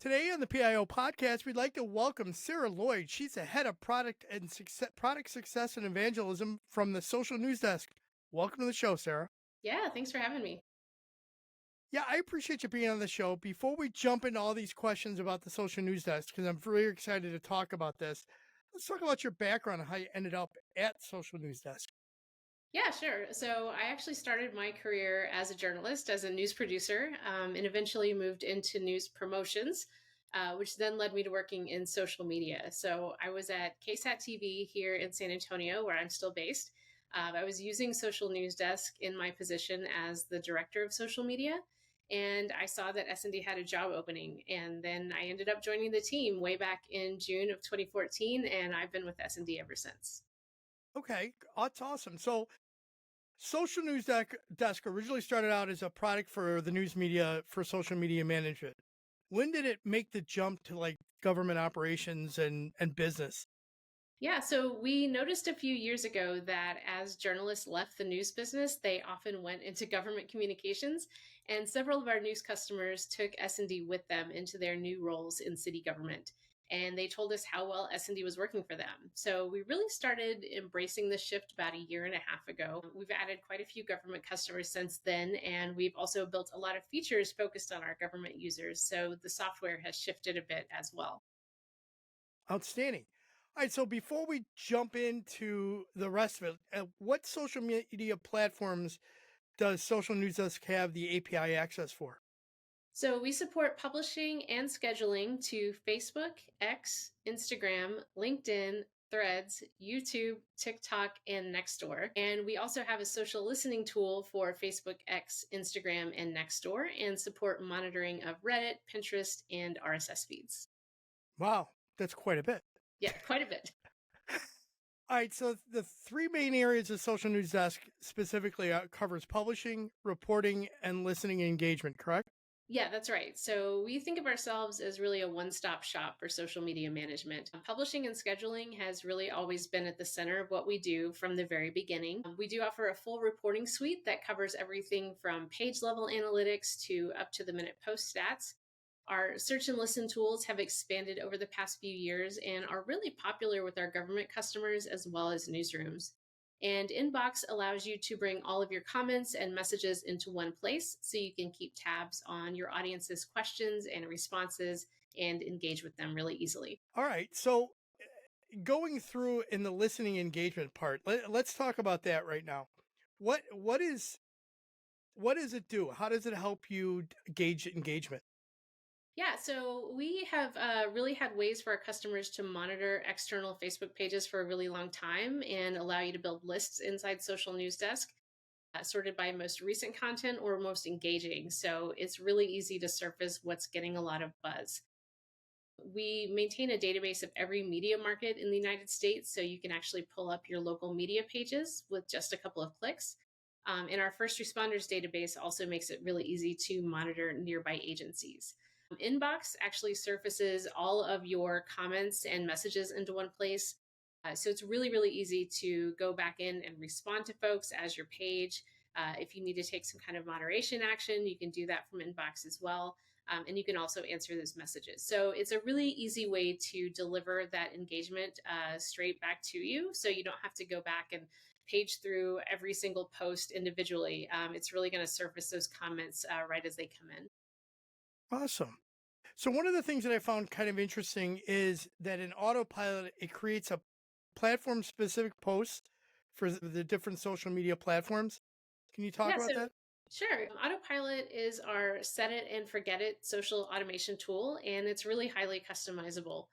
Today on the PIO podcast, we'd like to welcome Sarah Loyd. She's the head of product success and evangelism from the social news desk. Welcome to the show, Sarah. Yeah, thanks for having me. Yeah, I appreciate you being on the show. Before we jump into all these questions about the social news desk, because I'm very excited to talk about this, let's talk about your background and how you ended up at social news desk. Yeah, sure. So I actually started my career as a journalist, as a news producer, and eventually moved into news promotions, which then led me to working in social media. So I was at KSAT TV here in San Antonio, where I'm still based. I was using Social News Desk in my position as the director of social media. And I saw that S&D had a job opening. And then I ended up joining the team way back in June of 2014. And I've been with S&D ever since. Okay, that's awesome. So, Social News Desk originally started out as a product for the news media for social media management. When did it make the jump to like government operations and business? Yeah, so we noticed a few years ago that as journalists left the news business, they often went into government communications, and several of our news customers took S&D with them into their new roles in city government. And they told us how well S&D was working for them. So we really started embracing this shift about a year and a half ago. We've added quite a few government customers since then, and we've also built a lot of features focused on our government users. So the software has shifted a bit as well. Outstanding. All right, so before we jump into the rest of it, what social media platforms does Social News Desk have the API access for? So we support publishing and scheduling to Facebook, X, Instagram, LinkedIn, Threads, YouTube, TikTok, and Nextdoor. And we also have a social listening tool for Facebook, X, Instagram, and Nextdoor, and support monitoring of Reddit, Pinterest, and RSS feeds. Wow, that's quite a bit. Yeah, quite a bit. All right, so the three main areas of Social News Desk specifically covers publishing, reporting, and listening and engagement, correct? Yeah, that's right. So we think of ourselves as really a one stop shop for social media management. Publishing and scheduling has really always been at the center of what we do from the very beginning. We do offer a full reporting suite that covers everything from page level analytics to up to the minute post stats. Our search and listen tools have expanded over the past few years and are really popular with our government customers as well as newsrooms. And Inbox allows you to bring all of your comments and messages into one place so you can keep tabs on your audience's questions and responses and engage with them really easily. All right, so going through in the listening engagement part, let's talk about that right now. What does it do? How does it help you gauge engagement? Yeah, so we have really had ways for our customers to monitor external Facebook pages for a really long time and allow you to build lists inside Social News Desk, sorted by most recent content or most engaging. So it's really easy to surface what's getting a lot of buzz. We maintain a database of every media market in the United States, so you can actually pull up your local media pages with just a couple of clicks. And our first responders database also makes it really easy to monitor nearby agencies. Inbox actually surfaces all of your comments and messages into one place. So it's really, really easy to go back in and respond to folks as your page. If you need to take some kind of moderation action, you can do that from Inbox as well. And you can also answer those messages. So it's a really easy way to deliver that engagement straight back to you. So you don't have to go back and page through every single post individually. It's really going to surface those comments right as they come in. Awesome. So one of the things that I found kind of interesting is that in Autopilot, it creates a platform specific post for the different social media platforms. Can you talk Yeah, about so that? sure. Autopilot is our set it and forget it social automation tool, and it's really highly customizable.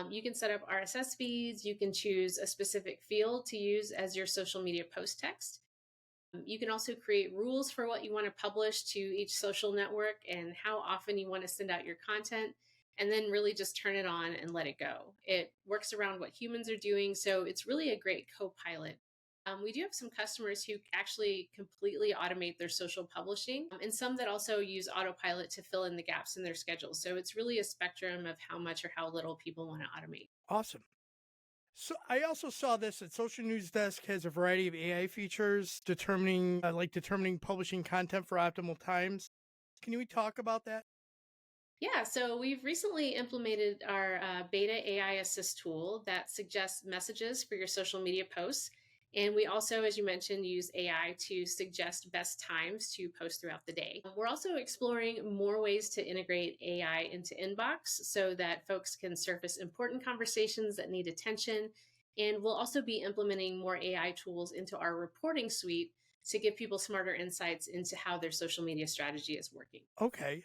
You can set up RSS feeds, you can choose a specific field to use as your social media post text. You can also create rules for what you want to publish to each social network and how often you want to send out your content, and then really just turn it on and let it go. It works around what humans are doing, so it's really a great co pilot. We do have some customers who actually completely automate their social publishing, and some that also use autopilot to fill in the gaps in their schedule. So it's really a spectrum of how much or how little people want to automate. Awesome. So I also saw this that Social News Desk has a variety of AI features determining publishing content for optimal times. Can you talk about that? Yeah, so we've recently implemented our beta AI assist tool that suggests messages for your social media posts. And we also, as you mentioned, use AI to suggest best times to post throughout the day. We're also exploring more ways to integrate AI into Inbox so that folks can surface important conversations that need attention. And we'll also be implementing more AI tools into our reporting suite to give people smarter insights into how their social media strategy is working. Okay.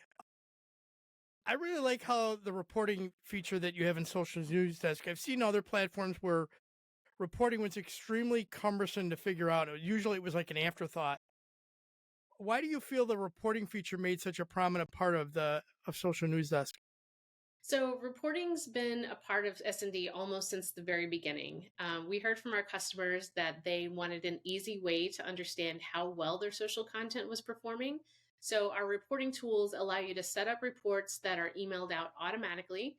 I really like how the reporting feature that you have in Social News Desk. I've seen other platforms where reporting was extremely cumbersome to figure out. Usually it was like an afterthought. Why do you feel the reporting feature made such a prominent part of Social News Desk? So reporting's been a part of S&D almost since the very beginning. We heard from our customers that they wanted an easy way to understand how well their social content was performing. So our reporting tools allow you to set up reports that are emailed out automatically.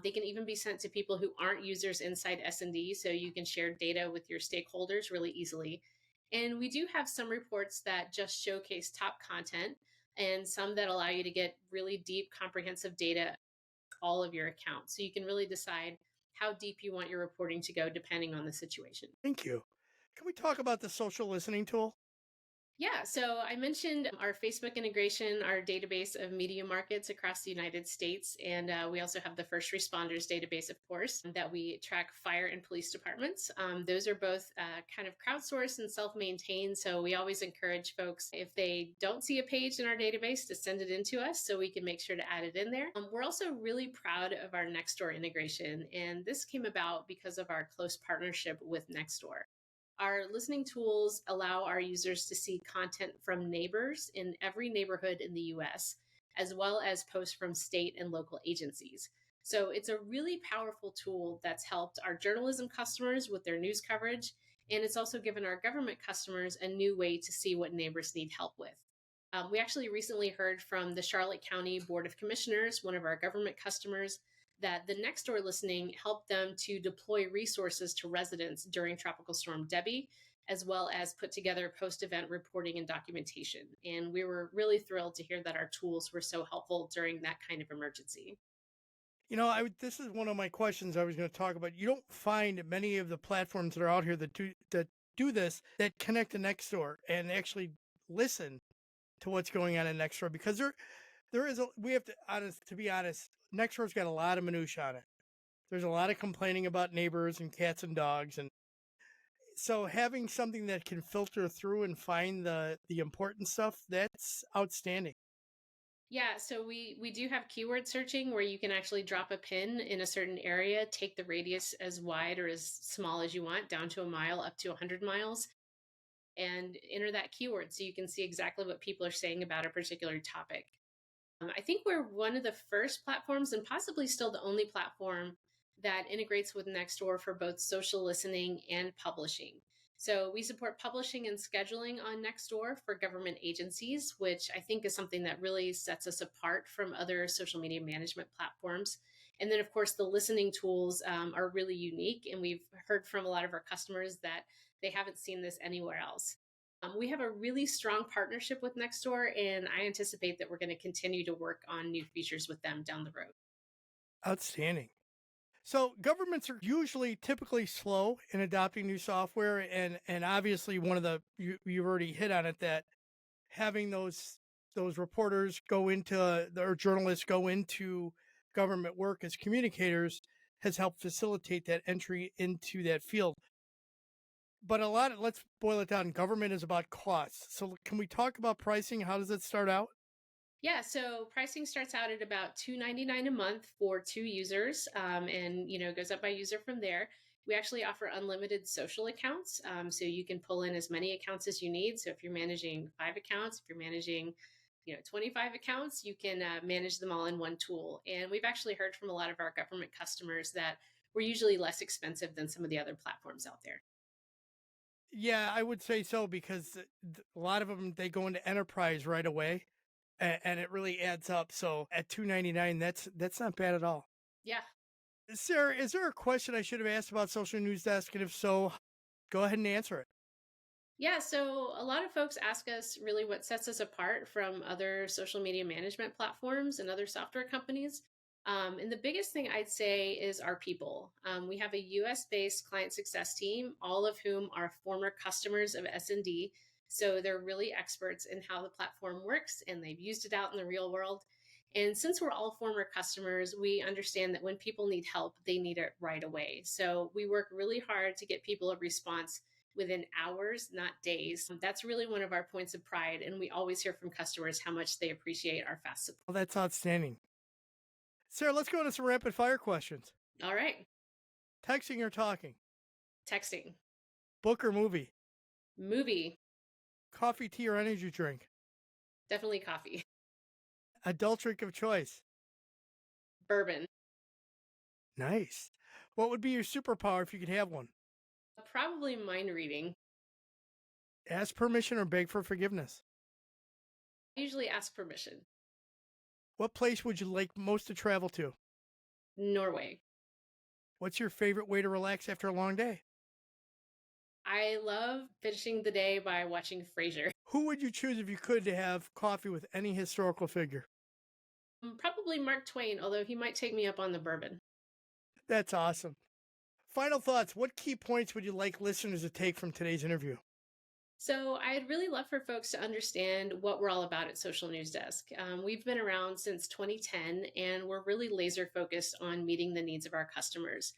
They can even be sent to people who aren't users inside S&D, so you can share data with your stakeholders really easily. And we do have some reports that just showcase top content and some that allow you to get really deep, comprehensive data all of your accounts. So you can really decide how deep you want your reporting to go depending on the situation. Thank you. Can we talk about the social listening tool? Yeah, so I mentioned our Facebook integration, our database of media markets across the United States. And we also have the first responders database, of course, that we track fire and police departments. Those are both kind of crowdsourced and self maintained. So we always encourage folks, if they don't see a page in our database, to send it in to us so we can make sure to add it in there. We're also really proud of our Nextdoor integration. And this came about because of our close partnership with Nextdoor. Our listening tools allow our users to see content from neighbors in every neighborhood in the US, as well as posts from state and local agencies. So it's a really powerful tool that's helped our journalism customers with their news coverage. And it's also given our government customers a new way to see what neighbors need help with. We actually recently heard from the Charlotte County Board of Commissioners, one of our government customers, that the Nextdoor listening helped them to deploy resources to residents during Tropical Storm Debbie, as well as put together post event reporting and documentation. And we were really thrilled to hear that our tools were so helpful during that kind of emergency. This is one of my questions I was going to talk about. You don't find many of the platforms that are out here that do this that connect to Nextdoor and actually listen to what's going on in Nextdoor because there is a we have to be honest, Nextdoor's got a lot of minutia on it. There's a lot of complaining about neighbors and cats and dogs, and so having something that can filter through and find the important stuff, that's outstanding. Yeah, so we do have keyword searching where you can actually drop a pin in a certain area, take the radius as wide or as small as you want, down to a mile, up to 100 miles, and enter that keyword so you can see exactly what people are saying about a particular topic. I think we're one of the first platforms, and possibly still the only platform, that integrates with Nextdoor for both social listening and publishing. So we support publishing and scheduling on Nextdoor for government agencies, which I think is something that really sets us apart from other social media management platforms. And then, of course, the listening tools are really unique. And we've heard from a lot of our customers that they haven't seen this anywhere else. We have a really strong partnership with Nextdoor, and I anticipate that we're going to continue to work on new features with them down the road. Outstanding. So governments are usually typically slow in adopting new software, and obviously one of you've already hit on it, that having those reporters go into or journalists go into government work as communicators has helped facilitate that entry into that field. But let's boil it down. Government is about costs. So can we talk about pricing? How does it start out? Yeah, so pricing starts out at about $2.99 a month for two users, and goes up by user from there. We actually offer unlimited social accounts, so you can pull in as many accounts as you need. So if you're managing 5 accounts, if you're managing 25 accounts, you can manage them all in one tool. And we've actually heard from a lot of our government customers that we're usually less expensive than some of the other platforms out there. Yeah, I would say so because a lot of them they go into enterprise right away, and it really adds up. So at 2.99, that's not bad at all. Yeah. Sarah, is there a question I should have asked about Social News Desk? And if so, go ahead and answer it. Yeah, so a lot of folks ask us really what sets us apart from other social media management platforms and other software companies. And the biggest thing I'd say is our people. We have a US based client success team, all of whom are former customers of S&D. So they're really experts in how the platform works and they've used it out in the real world. And since we're all former customers, we understand that when people need help, they need it right away. So we work really hard to get people a response within hours, not days. That's really one of our points of pride. And we always hear from customers how much they appreciate our fast support. Well, that's outstanding. Sarah, let's go into some rapid fire questions. All right. Texting or talking? Texting, Book or movie? movie, Coffee, tea, or energy drink? definitely coffee, Adult drink of choice? bourbon, Nice. What would be your superpower if you could have one? probably mind reading. Ask permission or beg for forgiveness? I usually ask permission. What place would you like most to travel to? Norway. What's your favorite way to relax after a long day? I love finishing the day by watching Frasier. Who would you choose if you could to have coffee with any historical figure? Probably Mark Twain, although he might take me up on the bourbon. That's awesome. Final thoughts. What key points would you like listeners to take from today's interview? So I'd really love for folks to understand what we're all about at Social News Desk. We've been around since 2010, and we're really laser focused on meeting the needs of our customers.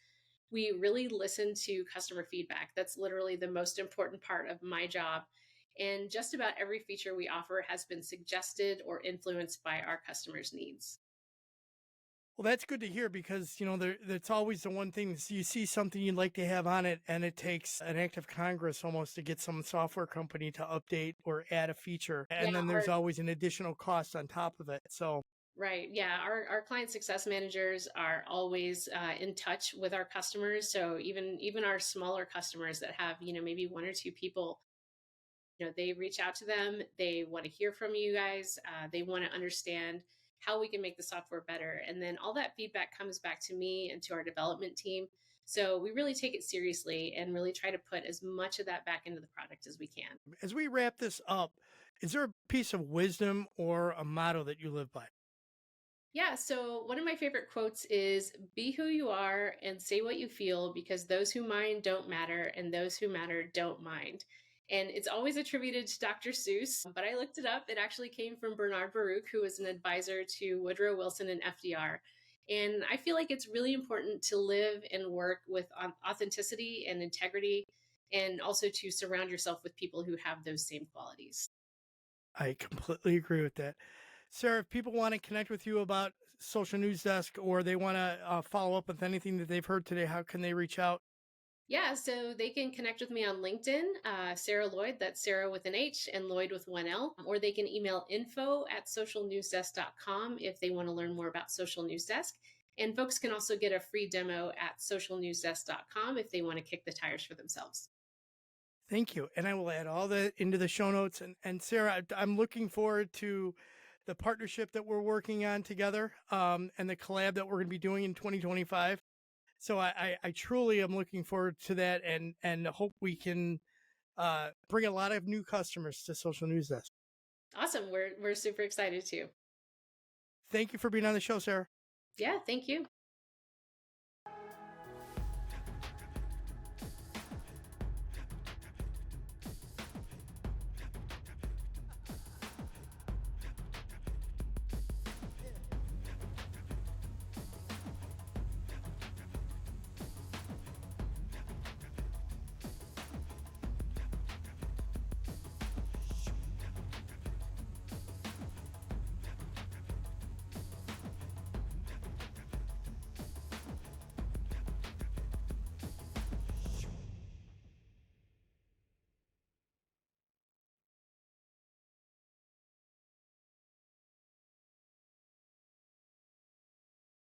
We really listen to customer feedback. That's literally the most important part of my job. And just about every feature we offer has been suggested or influenced by our customers' needs. Well, that's good to hear because, that's always the one thing is you see something you'd like to have on it, and it takes an act of Congress almost to get some software company to update or add a feature. And Yeah, then there's always an additional cost on top of it. So, right. Yeah. Our client success managers are always in touch with our customers. So even our smaller customers that have, maybe one or two people, they reach out to them. They want to hear from you guys. They want to understand how we can make the software better. And then all that feedback comes back to me and to our development team. So we really take it seriously and really try to put as much of that back into the product as we can. as we wrap this up, is there a piece of wisdom or a motto that you live by? Yeah, so one of my favorite quotes is be who you are and say what you feel because those who mind don't matter and those who matter don't mind. And it's always attributed to Dr. Seuss, but I looked it up. It actually came from Bernard Baruch, who was an advisor to Woodrow Wilson and FDR. And I feel like it's really important to live and work with authenticity and integrity, and also to surround yourself with people who have those same qualities. I completely agree with that. Sarah, if people want to connect with you about Social News Desk or they want to follow up with anything that they've heard today, how can they reach out? Yeah, so they can connect with me on LinkedIn, Sarah Loyd, that's Sarah with an H and Loyd with one L, or they can email info@socialnewsdesk.com if they want to learn more about Social News Desk. And folks can also get a free demo at socialnewsdesk.com if they want to kick the tires for themselves. Thank you. And I will add all that into the show notes. And Sarah, I'm looking forward to the partnership that we're working on together and the collab that we're going to be doing in 2025. So I truly am looking forward to that and hope we can bring a lot of new customers to Social News Desk. Awesome. We're super excited too. Thank you for being on the show, Sarah. Yeah, thank you.